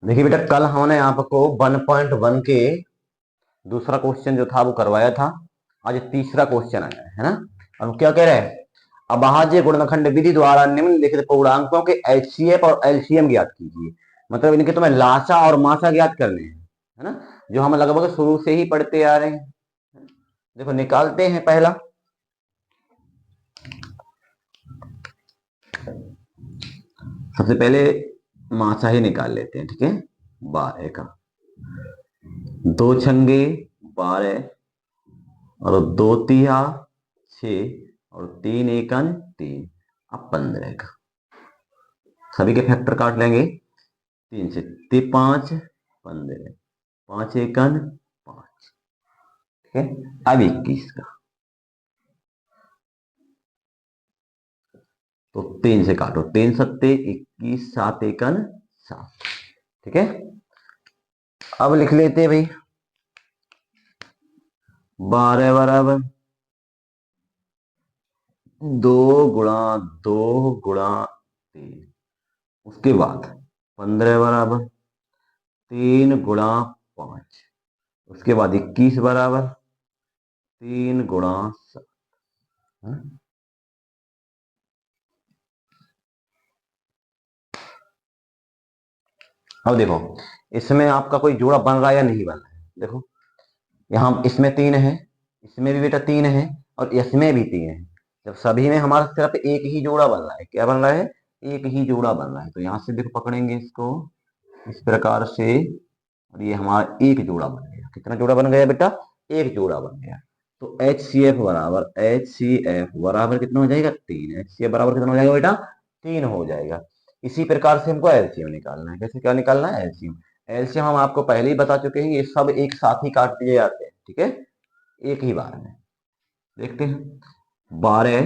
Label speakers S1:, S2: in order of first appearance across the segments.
S1: देखिए बेटा, कल हमने आपको 1.1 के दूसरा क्वेश्चन जो था वो करवाया था। आज तीसरा क्वेश्चन आया है ना। अब क्या कह रहे हैं, अभाज्य गुणनखंड विधि द्वारा निम्नलिखित पूर्णांकों के एचसीएफ और एलसीएम ज्ञात कीजिए। मतलब इनके तुम्हें लासा और मासा ज्ञात करने हैं, है ना, जो हम लगभग शुरू से ही पढ़ते आ रहे हैं। देखो निकालते हैं पहला। सबसे पहले मासा ही निकाल लेते हैं, ठीक है। 12 का, दो छंगे 12 और दो तिया 6 और तीन एकन 3। अब 15 का सभी के फैक्टर काट लेंगे। 3 से 5 15, 5 एकन 5, ठीक है। अब 21 का, तो 3 से काटो, 3 सत्ते 21, 7 एकन 7, ठीक है। अब लिख लेते हैं भाई, 12 बराबर 2 गुणा 2 गुणा 3। उसके बाद 15 बराबर 3 गुणा 5। उसके बाद 21 बराबर 3 गुणा 7। अब देखो, इसमें आपका कोई जोड़ा बन रहा है या नहीं बन रहा है। देखो यहाँ इसमें 3 है, इसमें भी बेटा 3 है, और इसमें भी 3 है। जब सभी में हमारा सिर्फ एक ही जोड़ा बन रहा है, क्या बन रहा है, एक ही जोड़ा बन रहा है, तो यहाँ से देखो पकड़ेंगे इसको इस प्रकार से, और ये हमारा एक जोड़ा बन गया। कितना जोड़ा बन गया बेटा, एक जोड़ा बन गया। तो एच सी एफ बराबर कितना हो जाएगा, 3। एच सी एफ बराबर कितना हो जाएगा बेटा, 3 हो जाएगा। इसी प्रकार से हमको एलसीएम निकालना है। कैसे, क्या निकालना है, एलसीएम। एलसीएम हम आपको पहले ही बता चुके हैं, ये सब एक साथ ही काट दिए जाते हैं, ठीक है, एक ही बार में। देखते हैं, 12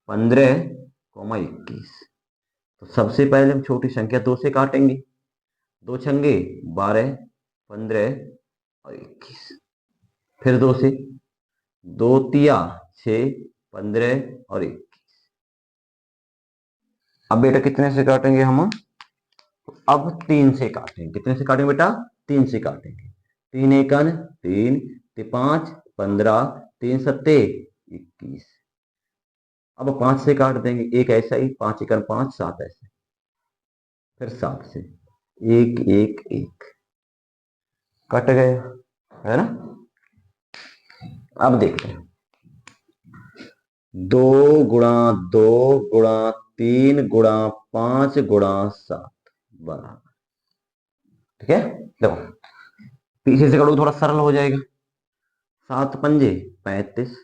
S1: 15 21। तो सबसे पहले हम छोटी संख्या 2 से काटेंगे। दो छंगे 12 15 और 21। फिर 2 से, दो तिया 6 15 और 21। अब बेटा कितने से काटेंगे हम, अब 3 से काटेंगे। कितने से काटेंगे बेटा, 3 से काटेंगे। 3 एकन 3, 5 15, 3 सत्ते 21। अब 5 से काट देंगे, एक ऐसा ही, 5 एकन 5, 7 ऐसे, फिर 7 से, एक एक एक, कट गए, है ना। अब देखते हैं, 2 गुणा 2 गुणा 3 गुणा 5 गुणा 7 बराबर, ठीक है। देखो पीछे से करो थोड़ा सरल हो जाएगा। 7 पंजे 35,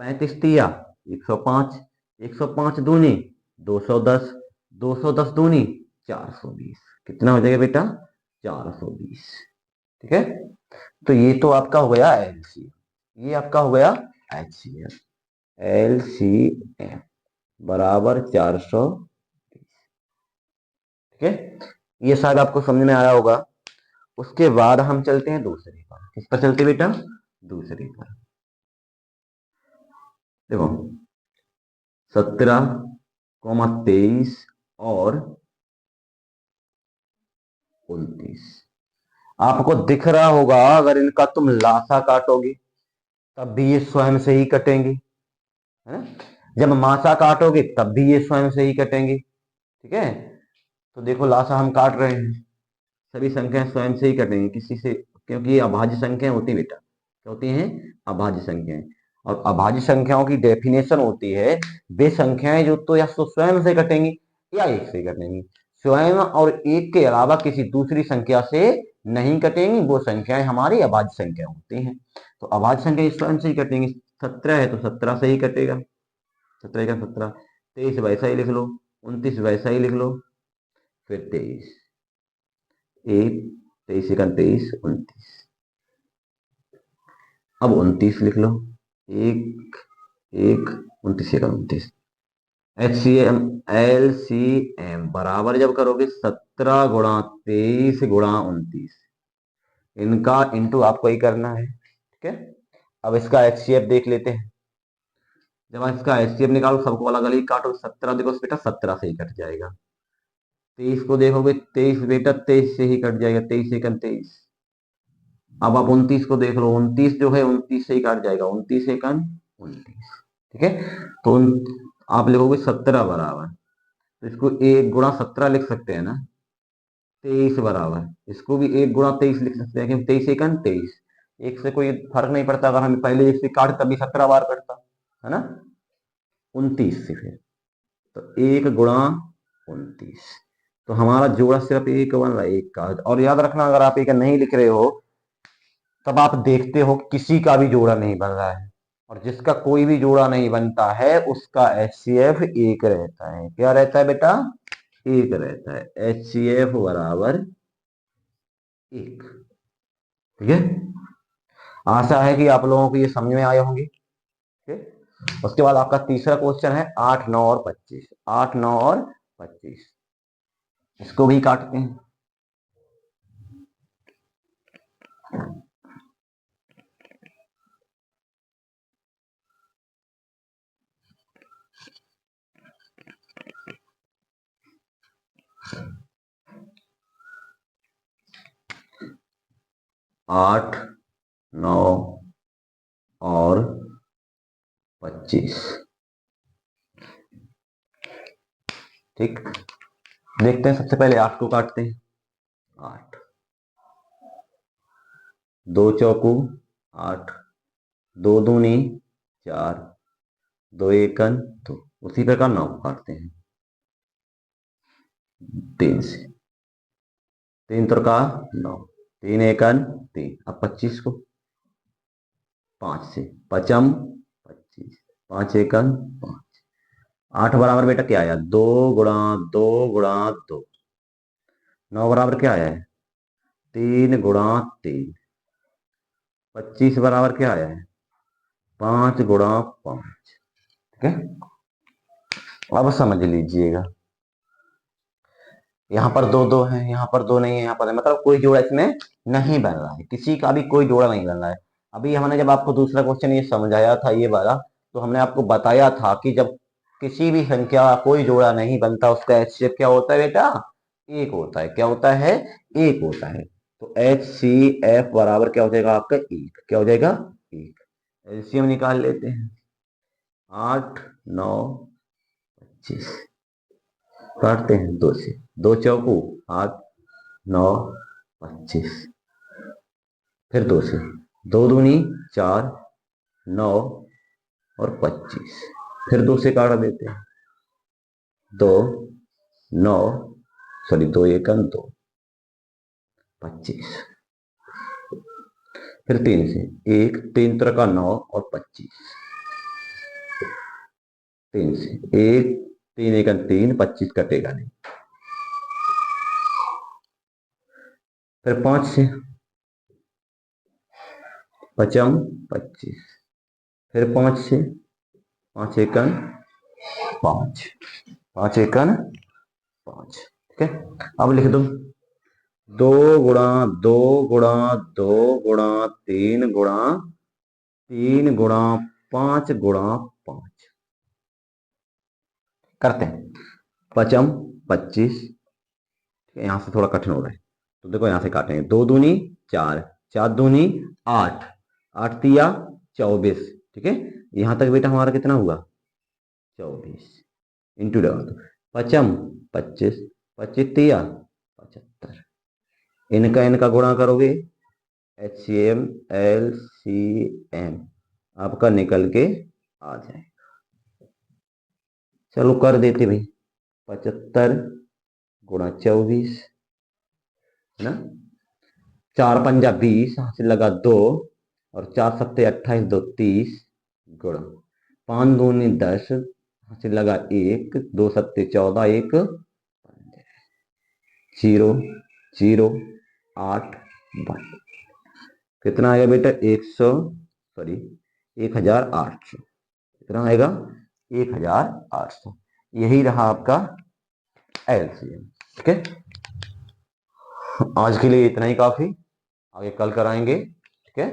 S1: 35 तिया 105, 105 दूनी 210, 210 दूनी 420। कितना हो जाएगा बेटा, 420, ठीक है। तो ये तो आपका हो गया एलसीएम, ये आपका हो गया एचसीएफ। एलसीएम बराबर 420, ठीक है। ये शायद आपको समझ में आया होगा। उसके बाद हम चलते हैं दूसरे पर। किस पर चलते बेटा, दूसरे पर। देखो 17 23 और 29 आपको दिख रहा होगा। अगर इनका तुम लासा काटोगे तब भी ये स्वयं से ही कटेंगे, है ना। जब मासा काटोगे तब भी ये स्वयं से ही कटेंगे, ठीक है। तो देखो लासा हम काट रहे हैं, सभी संख्याएं स्वयं से ही कटेंगी, किसी से, क्योंकि ये अभाज्य संख्याएं होती बेटा, क्या होती हैं, अभाज्य संख्याएं। और अभाज्य संख्याओं की डेफिनेशन होती है, वे संख्याएं जो तो या तो स्वयं से कटेंगी या एक से कटेंगी। स्वयं और एक के अलावा किसी दूसरी संख्या से नहीं कटेंगी, वो संख्याएं हमारी अभाज्य संख्या होती हैं। तो अभाज्य संख्या स्वयं से ही कटेंगी। 17 है तो 17 से ही कटेगा, 17 का 17। 23 वैसा ही लिख लो, 29 वैसा ही लिख लो, फिर 23, एक 23 का 23 29। अब 29 लिख लो, एक एक 29 का 29। H C M L C M बराबर जब करोगे 17 गुणा 23 गुणा 29, इनका इंटू आपको ही करना है, ठीक है। अब इसका एच सी एफ देख लेते हैं। जब आप इसका एच सी एफ निकालो, सबको अलग अलग काटो। 17 देखो बेटा 17 से ही कट जाएगा, 23 को देखोगे, 23 बेटा 23 से ही कट जाएगा, 23 एकन 23। अब आप 29 को देख लो, 29 जो है 29 से ही काट जाएगा, 29 एकन 29। ठीक है, तो आप लिखोगे 17 बराबर, तो इसको 1 गुणा 17 लिख सकते हैं ना, 23 बराबर, इसको भी 1 गुणा 23 लिख सकते हैं, क्योंकि 23 एकन 23। एक से कोई फर्क नहीं पड़ता, अगर हम पहले एक से काट तभी 17 बार कटता है ना, 29 से फिर, तो 1 गुणा 29। तो हमारा जोड़ा सिर्फ एक बन रहा है, एक का। और याद रखना, अगर आप एक नहीं लिख रहे हो तब आप देखते हो किसी का भी जोड़ा नहीं बन रहा है, और जिसका कोई भी जोड़ा नहीं बनता है उसका HCF एक रहता है। क्या रहता है बेटा? एक रहता है, HCF बराबर एक। ठीक है, आशा है कि आप लोगों को ये समझ में आए होंगे। ठीक है, उसके बाद आपका तीसरा क्वेश्चन है 8, 9 और 25। 8, 9 और 25, इसको भी काटते हैं। 8, 9 और 25। ठीक, देखते हैं, सबसे पहले 8 को काटते हैं। 8, 2 चौकू 8, 2 दूनी 4, 2 एकन 2। उसी प्रकार 9 को काटते हैं 3 से, 3 त्रिका 9, 3 एकन 3। अब 25 को 5 से, पचम 25, 5 एकन 5। 8 बराबर बेटा क्या आया? 2 गुणा 2 गुणा 2। 9 बराबर क्या आया है? 3 गुणा 3। 25 बराबर क्या आया है? 5 गुणा 5। ठीक है, अब समझ लीजिएगा, यहाँ पर दो दो है, यहाँ पर दो नहीं है, यहाँ पर है, मतलब कोई जोड़ा इसमें नहीं बन रहा है, किसी का भी कोई जोड़ा नहीं बन रहा है। अभी हमने जब आपको दूसरा क्वेश्चन ये समझाया था ये वाला, तो हमने आपको बताया था कि जब किसी भी संख्या का कोई जोड़ा नहीं बनता उसका HCF क्या होता है बेटा? एक होता है। क्या होता है? एक होता है। तो HCF बराबर क्या हो जाएगा आपका? एक। क्या हो जाएगा? एक। एलसीएम निकाल लेते हैं। 8, 9, 25 काटते हैं 2 से, 2 चौकू 8, 9, 25। फिर 2 से, 2 दूनी 4, 9 और 25। फिर 2 से काट देते हैं, 2, 9, सॉरी 2 एकन 2, 25। फिर 3 से, 1, 3 त्रिका 9 और 25। 3 से 1, 3 एकन 3, 25 कटेगा नहीं। फिर 5 से, पचम 25। फिर 5 से, 5 एकन 5, 5 एकन 5। ठीक है, अब लिख दो 2 गुणा 2 गुणा 2 गुणा 3 गुणा 5 गुणा 5 करते हैं। पचम 25, यहां से थोड़ा कठिन हो रहा है, तो देखो यहां से काटेंगे। 2 दूनी 4, 4 दूनी 8, 8 तिया 24। ठीक है, यहां तक बेटा हमारा कितना हुआ? 24 इंटू लगा दो, पचम 25, 25 तिया 75। इनका गुणा करोगे, HCM LCM आपका निकल के आ जाए। चलो कर देते भाई, 75 गुणा 24 है ना, 4 पंजा 20, हाथ से लगा 2, और 4 सत्ते 28, 2 30 गुणा 5 दूनी 10, हाथ से लगा 1, 2 सत्ते 14, 1 0 0 8 1। कितना आएगा बेटा? 1800। कितना आएगा? 1800। यही रहा आपका LCM। ठीक है, आज के लिए इतना ही काफी, आगे कल कराएंगे। ठीक है।